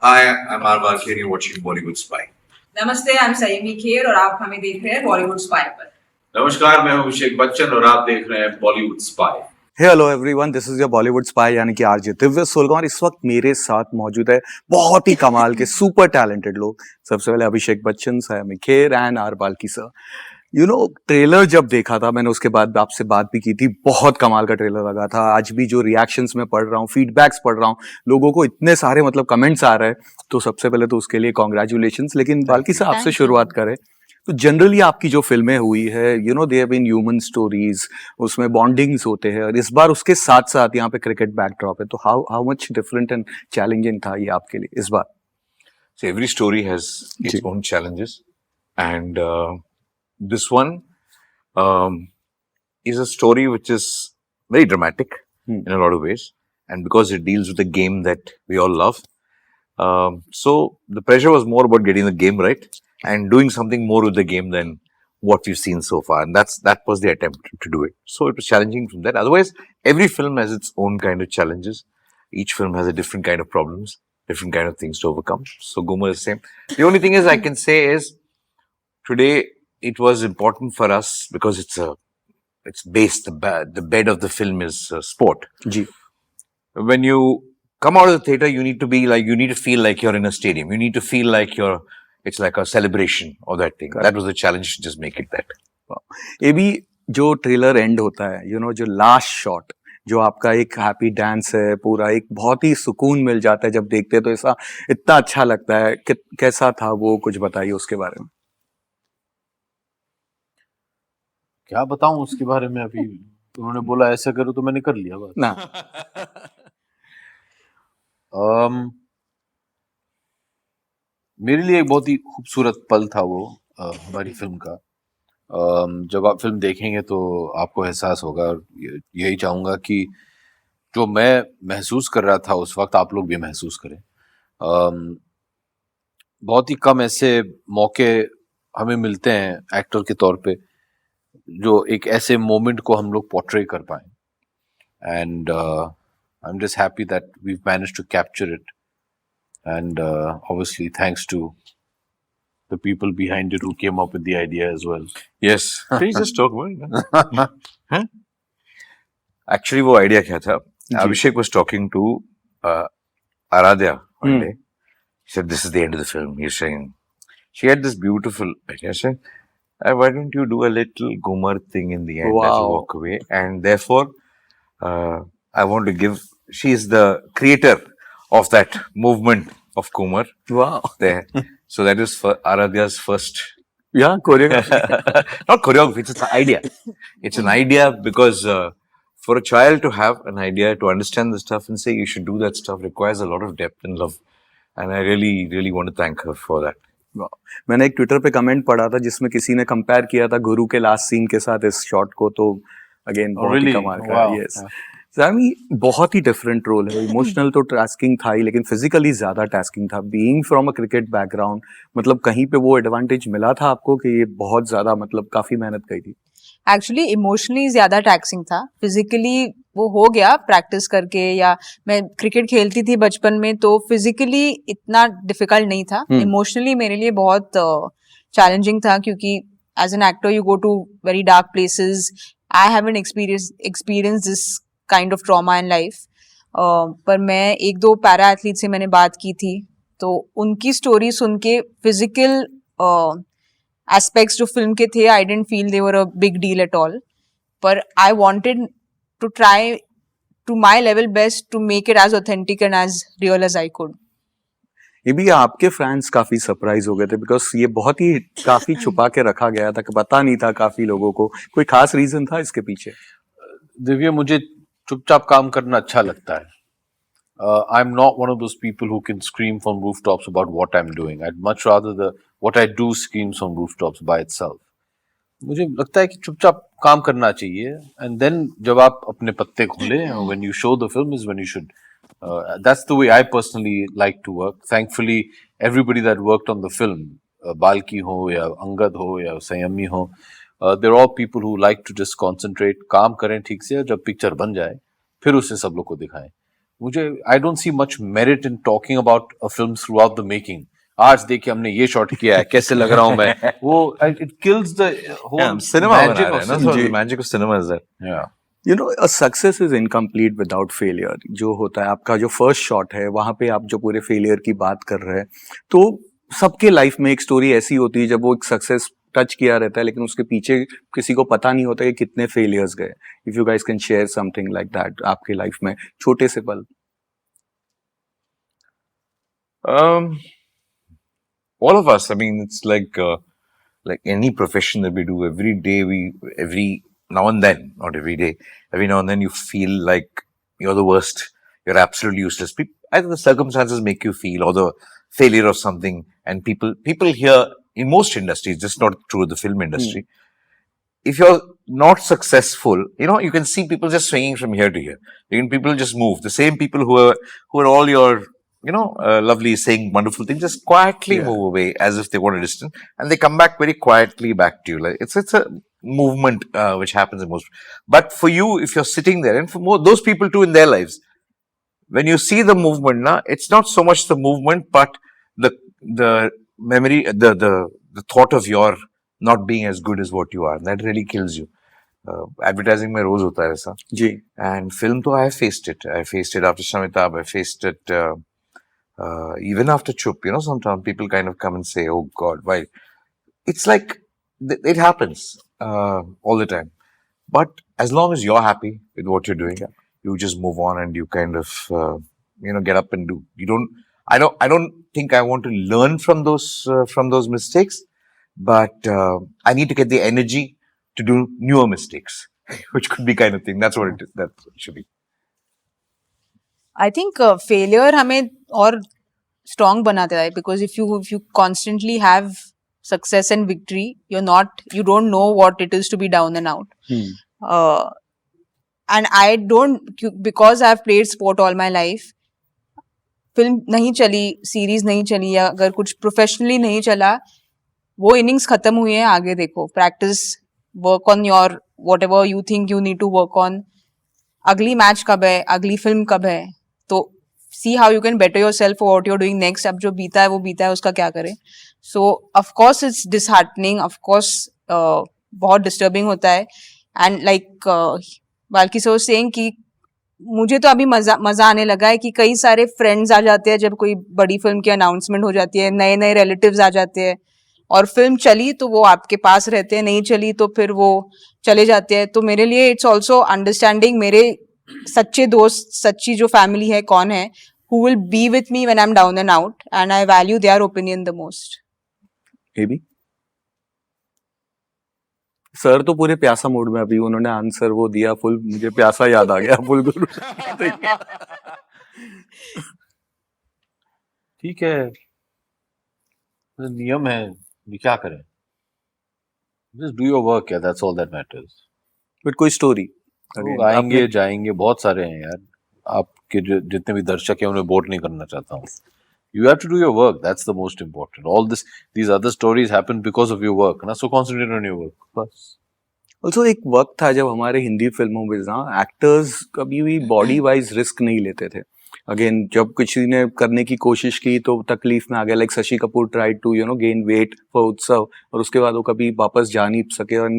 Hi, I'm Balki and you're watching Bollywood Spy. नमस्ते, I'm Saiyami Kher और आप हमें देख रहे हैं बॉलीवुड स्पाई पर। नमस्कार, मैं हूं अभिषेक बच्चन और आप देख रहे हैं Bollywood spy. Hey hello everyone, this is your Bollywood spy यानी कि आरजे दिव्य सोलगामा। इस वक्त मेरे साथ मौजूद है बहुत ही कमाल के सुपर टैलेंटेड लोग। सबसे पहले Abhishek Bachchan, Saiyami Kher and R Balki sir. Trailer जब देखा था मैंने, उसके बाद आपसे बात भी की थी, बहुत कमाल का ट्रेलर लगा था। आज भी जो रिएक्शंस में पढ़ रहा हूँ, फीडबैक्स पढ़ रहा हूँ, लोगों को इतने सारे कमेंट्स आ रहे हैं, तो सबसे पहले तो उसके लिए कॉन्ग्रेचुलेशंस। लेकिन बाल्की सर, आपसे शुरुआत करें तो जनरली आपकी जो फिल्में हुई है, they have been human stories, उसमें बॉन्डिंग्स होते हैं, और इस बार उसके साथ साथ यहाँ पे क्रिकेट बैकड्रॉप है, तो how much different and challenging था ये आपके लिए इस बार? So every story has its own challenges, and this one is a story which is very dramatic in a lot of ways, and because it deals with a game that we all love, so the pressure was more about getting the game right and doing something more with the game than what we've seen so far, and that was the attempt to do it. So it was challenging from that. Otherwise, every film has its own kind of challenges. Each film has a different kind of problems, different kind of things to overcome. So GHOOMER is the same. The only thing is I can say is today it was important for us because it's based, the bed of the film is sport. Ji. When you come out of the theater, you need to feel like you're in a stadium. You need to feel like it's like a celebration of that thing. That was the challenge, to just make it that. ये भी जो trailer and होता है, जो last shot, जो आपका एक happy dance है, पूरा एक बहुत ही सुकून मिल जाता है जब देखते हैं, तो ऐसा इतना अच्छा लगता है। कैसा था वो, कुछ बताइए उसके बारे में। क्या बताऊं उसके बारे में, अभी उन्होंने बोला ऐसा करो तो मैंने कर लिया बस ना। मेरे लिए एक बहुत ही खूबसूरत पल था वो हमारी फिल्म का। जब आप फिल्म देखेंगे तो आपको एहसास होगा, और यही चाहूंगा कि जो मैं महसूस कर रहा था उस वक्त आप लोग भी महसूस करें। बहुत ही कम ऐसे मौके हमें मिलते हैं एक्टर के तौर पे जो एक ऐसे मोमेंट को हम लोग पोर्ट्रे कर पाए, and I am just happy that we managed to capture it, and obviously thanks to the people behind it who came up with the idea as well. Yes. Please just talk about it. Huh? Actually, वो idea क्या था? Abhishek was talking to Aaradhya one day. He said, "This is the end of the film." He's saying, she had this beautiful idea. I said, "Why don't you do a little GHOOMER thing in the end as you walk away?" And therefore, I want to give. She is the creator of that movement of GHOOMER. Wow. There. So that is for Aaradhya's first. Yeah, choreography. Not choreography, it's an idea. It's an idea because for a child to have an idea, to understand the stuff and say you should do that stuff requires a lot of depth and love. And I really, really want to thank her for that. मैंने एक Twitter पे comment पढ़ा था जिसमें किसी ने compare किया था गुरु के लास्ट सीन के साथ इस शॉट को, तो अगेन बहुत ही कमाल का। यस सैमी, बहुत ही डिफरेंट रोल है। इमोशनल तो टास्किंग था ही, लेकिन फिजिकली ज्यादा टास्किंग था। Being from a cricket background, कहीं पे वो एडवांटेज मिला था आपको कि ये बहुत ज्यादा काफी मेहनत की थी? एक्चुअली इमोशनली ज्यादा टैक्सिंग था। फिजिकली वो हो गया प्रैक्टिस करके, या मैं क्रिकेट खेलती थी बचपन में, तो फिजिकली इतना डिफिकल्ट नहीं था। इमोशनली मेरे लिए बहुत चैलेंजिंग था, क्योंकि as an actor you go to very dark places. I haven't experience this kind of trauma in life. पर मैं एक दो पैरा एथलीट से मैंने बात की थी, तो उनकी स्टोरी सुन के फिजिकल एस्पेक्ट्स जो फिल्म के थे, I didn't feel they were a big deal at all, पर I wanted to try to my level best to make it as authentic and as real as I could. ये भी आपके fans काफी surprise हो गए थे, because ये बहुत ही काफी छुपा के रखा गया था, पता नहीं था काफी लोगों को। कोई खास रीजन था इसके पीछे? दिव्या, मुझे चुपचाप काम करना अच्छा लगता है। I am not one of those people who can scream from rooftops about what I am doing. I much rather what I do screams from rooftops by itself. मुझे लगता है कि चुपचाप काम करना चाहिए, एंड देन जब आप अपने पत्ते खोले, when you show the film is when you should. That's the way I personally like to work. Thankfully, everybody that worked on the film, Balki ho ya Angad ho ya Saiyami ho, they're all people who like to just concentrate, काम करें ठीक से, जब picture बन जाए फिर उसे सब लोग को दिखाएं। मुझे I don't see much merit in talking about a film throughout the making. आज देखिए हमने ये शॉट किया है, कैसे लग रहा हूँ मैं, वो it kills the whole cinema बना magic रहे of हैं ना, cinema. so the magic of cinema is that. Yeah. You know a success is incomplete without failure. जो होता है आपका जो फर्स्ट शॉट है वहां पे आप जो पूरे फेलियर की बात कर रहे हैं, तो सबके लाइफ में एक स्टोरी ऐसी होती है जब वो एक सक्सेस टच किया रहता है लेकिन उसके पीछे किसी को पता नहीं होता कि कितने फेलियर्स गए. If you guys can share something like that आपके लाइफ में, छोटे से पल. All of us, I mean, it's like any profession that we do. Every now and then, not every day, every now and then you feel like you're the worst. You're absolutely useless. Either the circumstances make you feel, or the failure of something. And people here in most industries, just not true of the film industry. If you're not successful, you can see people just swinging from here to here. People just move. The same people who are all your, lovely, saying wonderful things, just quietly move away as if they want a distance, and they come back very quietly back to you. Like it's a movement which happens in most. But for you, if you're sitting there, and for those people too in their lives, when you see the movement, it's not so much the movement, but the memory, the thought of your not being as good as what you are. That really kills you. Advertising में रोज होता है ऐसा जी. And film though, I faced it. I faced it after Shamitab. I faced it even after Chup. Sometimes people kind of come and say, "Oh God, why?" It's like it happens all the time. But as long as you're happy with what you're doing, you just move on and you kind of get up and do. You don't. I don't think I want to learn from those mistakes, but I need to get the energy to do newer mistakes, which could be kind of thing. That's what it is. That's what it should be. I think failure हमें और strong बनाता है, because if you constantly have success and victory, you don't know what it is to be down and out. And I don't, because I've played sport all my life, film नहीं चली, series नहीं चली, या अगर कुछ professionally नहीं चला, वो इनिंग्स खत्म हुई है, आगे देखो, practice, work on your whatever you think you need to work on. अगली मैच कब है, अगली फिल्म कब है, तो see how you can better yourself for what you are doing next. अब जो बीता है वो बीता है, उसका क्या करें. सो of course it's disheartening, of course बहुत डिस्टर्बिंग होता है. And like Balki sir saying कि मुझे तो अभी मजा आने लगा है कि कई सारे फ्रेंड्स आ जाते हैं जब कोई बड़ी फिल्म की अनाउंसमेंट हो जाती है, नए नए रिलेटिव्स आ जाते हैं, और फिल्म चली तो वो आपके पास रहते हैं, नहीं चली तो फिर वो चले जाते हैं. तो मेरे लिए इट्स ऑल्सो अंडरस्टैंडिंग मेरे सच्चे दोस्त, सच्ची जो फैमिली है कौन है, who will be with me when I am down and out, and I value their opinion the most. Maybe. Sir तो पूरे प्यासा मोड में, अभी उन्होंने आंसर वो दिया फुल, मुझे प्यासा याद आ गया फुल गुरु. ठीक है, नियम है, ये क्या करें. Just do your work, yeah, that's all that matters. But कोई स्टोरी लोग आएंगे जाएंगे, बहुत सारे हैं यार. आपके जितने भी दर्शक हैं उन्हें बोट नहीं करना चाहता हूँ. You have to do your work. That's the most important. All these other stories happen because of your work. ना, so concentrate on your work. बस. ऑल्सो एक वक्त था जब हमारे हिंदी फिल्मों में ना एक्टर्स कभी भी बॉडी वाइज रिस्क नहीं लेते थे. अगेन जब किसी ने करने की कोशिश की तो तकलीफ में आ गया, like Shashi Kapoor tried to gain weight for Utsav, और उसके बाद वो कभी वापस जा नहीं सके, और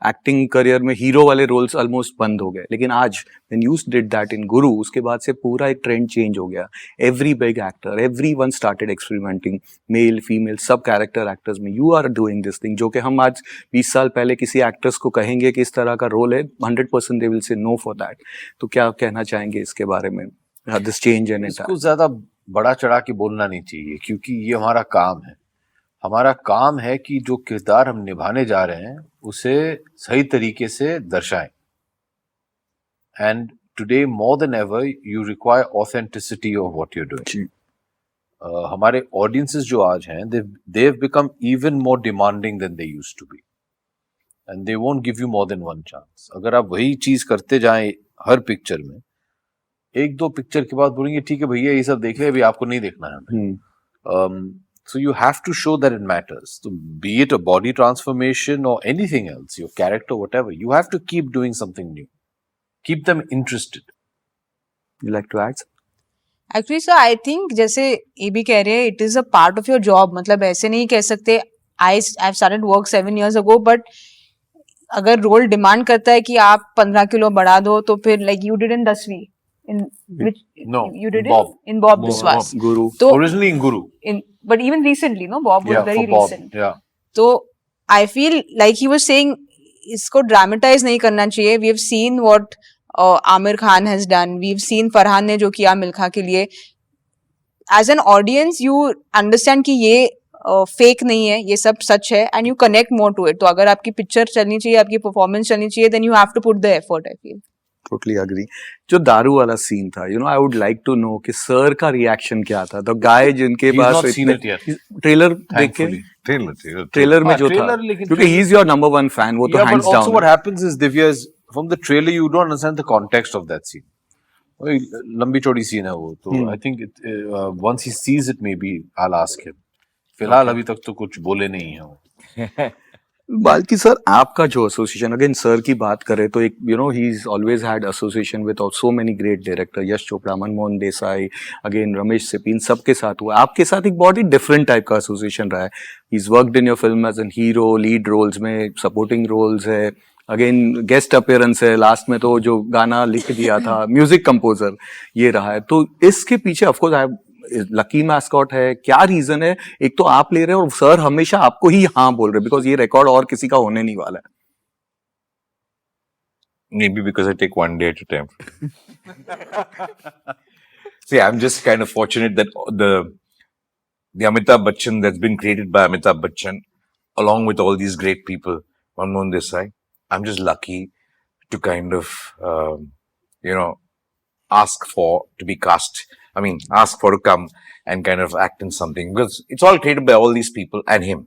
एक्टिंग करियर में हीरो वाले रोल्स ऑलमोस्ट बंद हो गए. लेकिन आज when you did that in गुरु, उसके बाद से पूरा एक ट्रेंड चेंज हो गया. Every big actor, everyone started experimenting, male female सब कैरेक्टर एक्टर्स में. You are doing this thing, जो कि हम आज 20 साल पहले किसी एक्टर्स को कहेंगे कि इस तरह का रोल है, 100% they will say no for that. तो क्या कहना चाहेंगे इसके बारे में, दिस चेंज इन इट? इसको ज्यादा बड़ा चढ़ा के बोलना नहीं चाहिए, क्योंकि ये हमारा काम है. हमारा काम है कि जो किरदार हम निभाने जा रहे हैं उसे सही तरीके से दर्शाएं. And today more than ever you require authenticity of what you are doing. हमारे ऑडियंसेस जो आज हैं, they have become even more demanding than they used to be, and they won't give you more than one chance. अगर आप वही चीज करते जाएं हर पिक्चर में, एक दो पिक्चर के बाद बोलेंगे ठीक है भैया ये सब देख ले, अभी आपको नहीं देखना है. So you have to show that it matters. So be it a body transformation or anything else, your character, whatever, you have to keep doing something new. Keep them interested. You like to add? Actually sir I think जैसे ये भी कह रहे हैं it is a part of your job, मतलब ऐसे नहीं कह सकते I started work 7 years ago, but अगर रोल डिमांड करता है कि आप 15 किलो बढ़ा दो तो फिर लाइक यू डिड इन 10वीं in which No, you did Bob. In Bob Bob. Biswas Guru. तो Originally in Guru. In but even recently no Bob was Yeah, very for Bob. Recent, Yeah. तो I feel like he was saying इसको dramatise नहीं करना चाहिए. We have seen what Aamir Khan has done, we have seen Farhan ने जो किया मिल्खा के लिए. As an audience you understand कि ये फेक नहीं है, ये सब सच है, and you connect more to it. तो अगर आपकी पिक्चर चलनी चाहिए, आपकी परफॉर्मेंस चलनी चाहिए, then you have to put the effort. I feel totally agree. जो दारू वाला सीन था, I would like to know कि सर का रिएक्शन क्या था. द गाय जिनके He's पास not seen it yet. Trailer देख के, Thankfully. ट्रेलर में जो था, trailer, लेकिन क्योंकि he is your number 1 fan, वो तो Yeah, but hands also what down. happens is, Divya, is from the trailer you don't understand the context of that scene. वही लंबी चौड़ी सीन है वो, तो I think once he sees it maybe I'll ask him. फिलहाल अभी तक तो कुछ बोले नहीं है वो. बाल्की सर, आपका जो एसोसिएशन, अगेन सर की बात करें तो एक he is always had association with so many great director, Yash Chopra, Manmohan Desai, again Ramesh Sippi, इन सबके साथ हुआ. आपके साथ एक बहुत ही डिफरेंट टाइप का एसोसिएशन रहा है. He is worked in your film as an hero, lead roles में, सपोर्टिंग रोल्स है, अगेन गेस्ट अपीयरेंस है, लास्ट में तो जो गाना लिख दिया था, म्यूजिक कंपोजर ये रहा है. तो इसके पीछे ऑफकोर्स आई लकी मैस्कॉट है, क्या रीजन है? एक तो आप ले रहे हैं और सर हमेशा आपको ही हाँ बोल रहे, बिकॉज ये रिकॉर्ड और किसी का होने नहीं वाला है. Maybe because I take one day at a time. See, I'm just kind of fortunate that the Amitabh Bachchan that's been created by Amitabh Bachchan, along with all these great people, Manmohan Desai, I'm just lucky to kind of, ask for to be cast. I mean, ask for to come and kind of act in something, because it's all created by all these people and him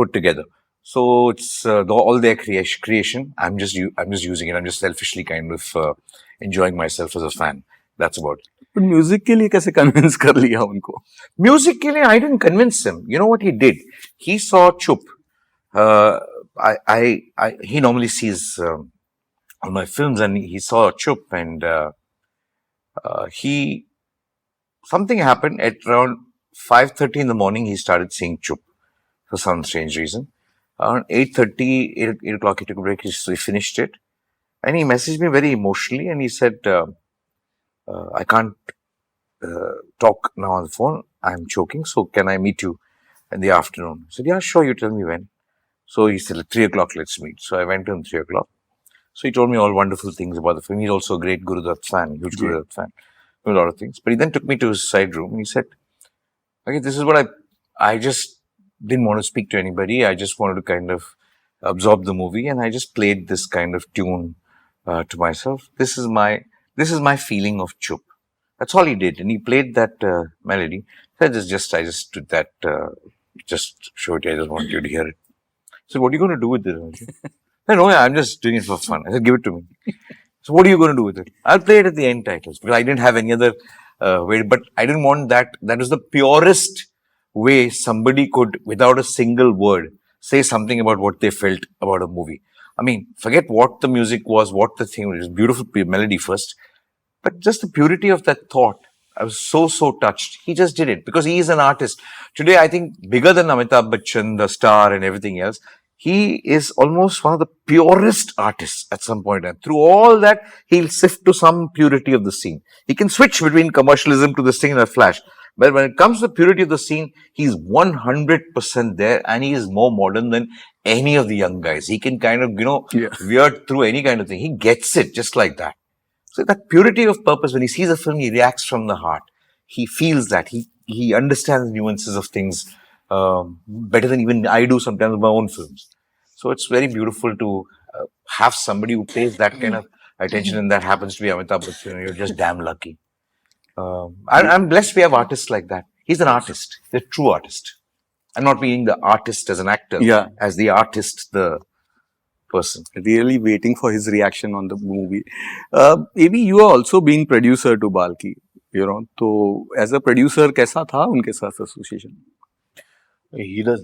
put together. So it's all their creation. I'm just using it. I'm just selfishly kind of enjoying myself as a fan. That's about it. But music के लिए कैसे convince कर लिया उनको? Music, I didn't convince him. You know what he did? He saw Chup. He normally sees all my films, and he saw Chup, and something happened at around 5:30 in the morning. He started seeing Chup for some strange reason. Around 8:30, 8 o'clock, he took a break. So he finished it, and he messaged me very emotionally, and he said, "I can't talk now on the phone. I'm choking. So can I meet you in the afternoon?" I said, "Yeah, sure. You tell me when." So he said, 3 o'clock, let's meet. So I went to him 3 o'clock. So he told me all wonderful things about the film. He's also a great Guru Dutt fan, huge Guru Dutt fan, a lot of things. But he then took me to his side room and he said, "Okay, this is what I just didn't want to speak to anybody. I just wanted to kind of absorb the movie, and I just played this kind of tune to myself. This is my feeling of Chup." That's all he did, and he played that melody. So I just did that. Just show it. I just want you to hear it. So what are you going to do with it? No, I'm just doing it for fun. I said, "Give it to me." So what are you going to do with it? I'll play it at the end titles, because I didn't have any other way. But I didn't want that. That was the purest way somebody could, without a single word, say something about what they felt about a movie. I mean, forget what the music was, what the thing was. Beautiful melody first, but just the purity of that thought. I was so touched. He just did it because he is an artist. Today, I think bigger than Amitabh Bachchan, the star, and everything else, he is almost one of the purest artists at some point. And through all that, he'll sift to some purity of the scene. He can switch between commercialism to this thing in a flash. But when it comes to the purity of the scene, he's 100% there, and he is more modern than any of the young guys. He can kind of, veer through any kind of thing. He gets it just like that. So that purity of purpose, when he sees a film, he reacts from the heart. He feels that. He understands nuances of things better than even I do sometimes with my own films. So it's very beautiful to have somebody who pays that kind of attention, and that happens to be Amitabh Bachchan. You're just damn lucky. I'm blessed we have artists like that. He's an artist. He's a true artist. I'm not meaning the artist as an actor. Yeah. As the artist, the person. Really waiting for his reaction on the movie. Maybe you are also being producer to Balki. तो as a producer, कैसा था उनके साथ association? He does,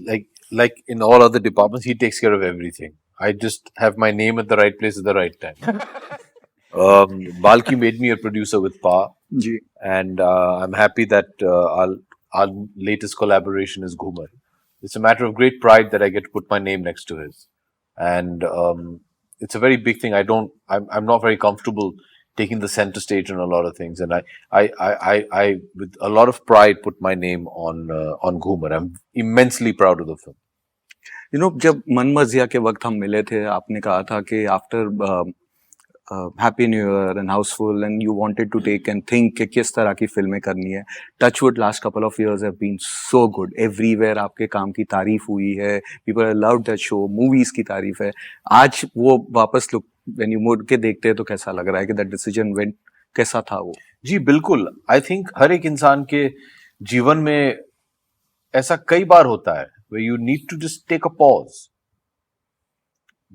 like in all other departments, he takes care of everything. I just have my name at the right place at the right time. Balki made me a producer with Pa, ji and I'm happy that our latest collaboration is GHOOMER. It's a matter of great pride that I get to put my name next to his, and it's a very big thing. I'm not very comfortable taking the center stage on a lot of things, and I with a lot of pride put my name on GHOOMER. I'm immensely proud of the film. You know जब मन मर्जिया के वक्त हम मिले थे आपने कहा था कि after happy new year and housefull and you wanted to take and think कि किस तरह की फिल्में करनी है touchwood last couple of years have been so good everywhere आपके काम की तारीफ हुई है people have loved that show movies की तारीफ है आज वो वापस लुक व्हेन यू मुड़ के देखते हैं तो कैसा लग रहा है कि दैट डिसीजन वेंट कैसा था वो जी बिल्कुल. आई थिंक हर एक इंसान के जीवन में ऐसा कई बार होता है where you need to just take a pause.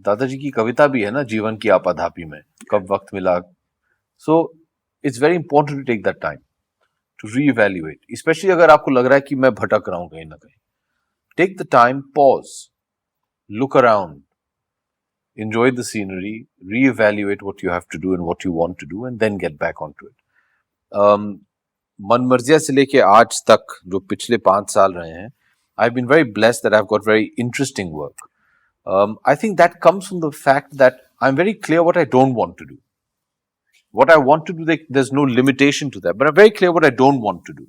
दादाजी की कविता भी है ना जीवन की आपाधापी में कब वक्त मिला. So it's very important to take that time to reevaluate, especially अगर आपको लग रहा है कि मैं भटक रहा हूं कहीं ना कहीं. Take the time, pause, look around, enjoy the scenery, reevaluate what you have to do and what you want to do, and then get back onto it. मन मर्जिया से लेके आज तक जो पिछले 5 साल रहे हैं, I've been very blessed that I've got very interesting work. I think that comes from the fact that I'm very clear what I don't want to do. What I want to do, there's no limitation to that, but I'm very clear what I don't want to do.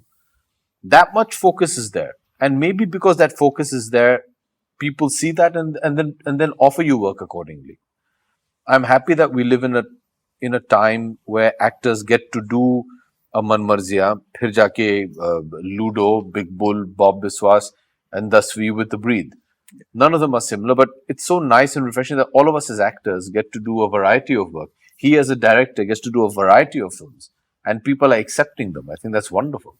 That much focus is there. And maybe because that focus is there, people see that and then offer you work accordingly. I'm happy that we live in a time where actors get to do a Man Marzia, फिर जाके Ludo, Big Bull, Bob Biswas, and thus we with the Breathe. None of them are similar, but it's so nice and refreshing that all of us as actors get to do a variety of work. He as a director gets to do a variety of films, and people are accepting them. I think that's wonderful.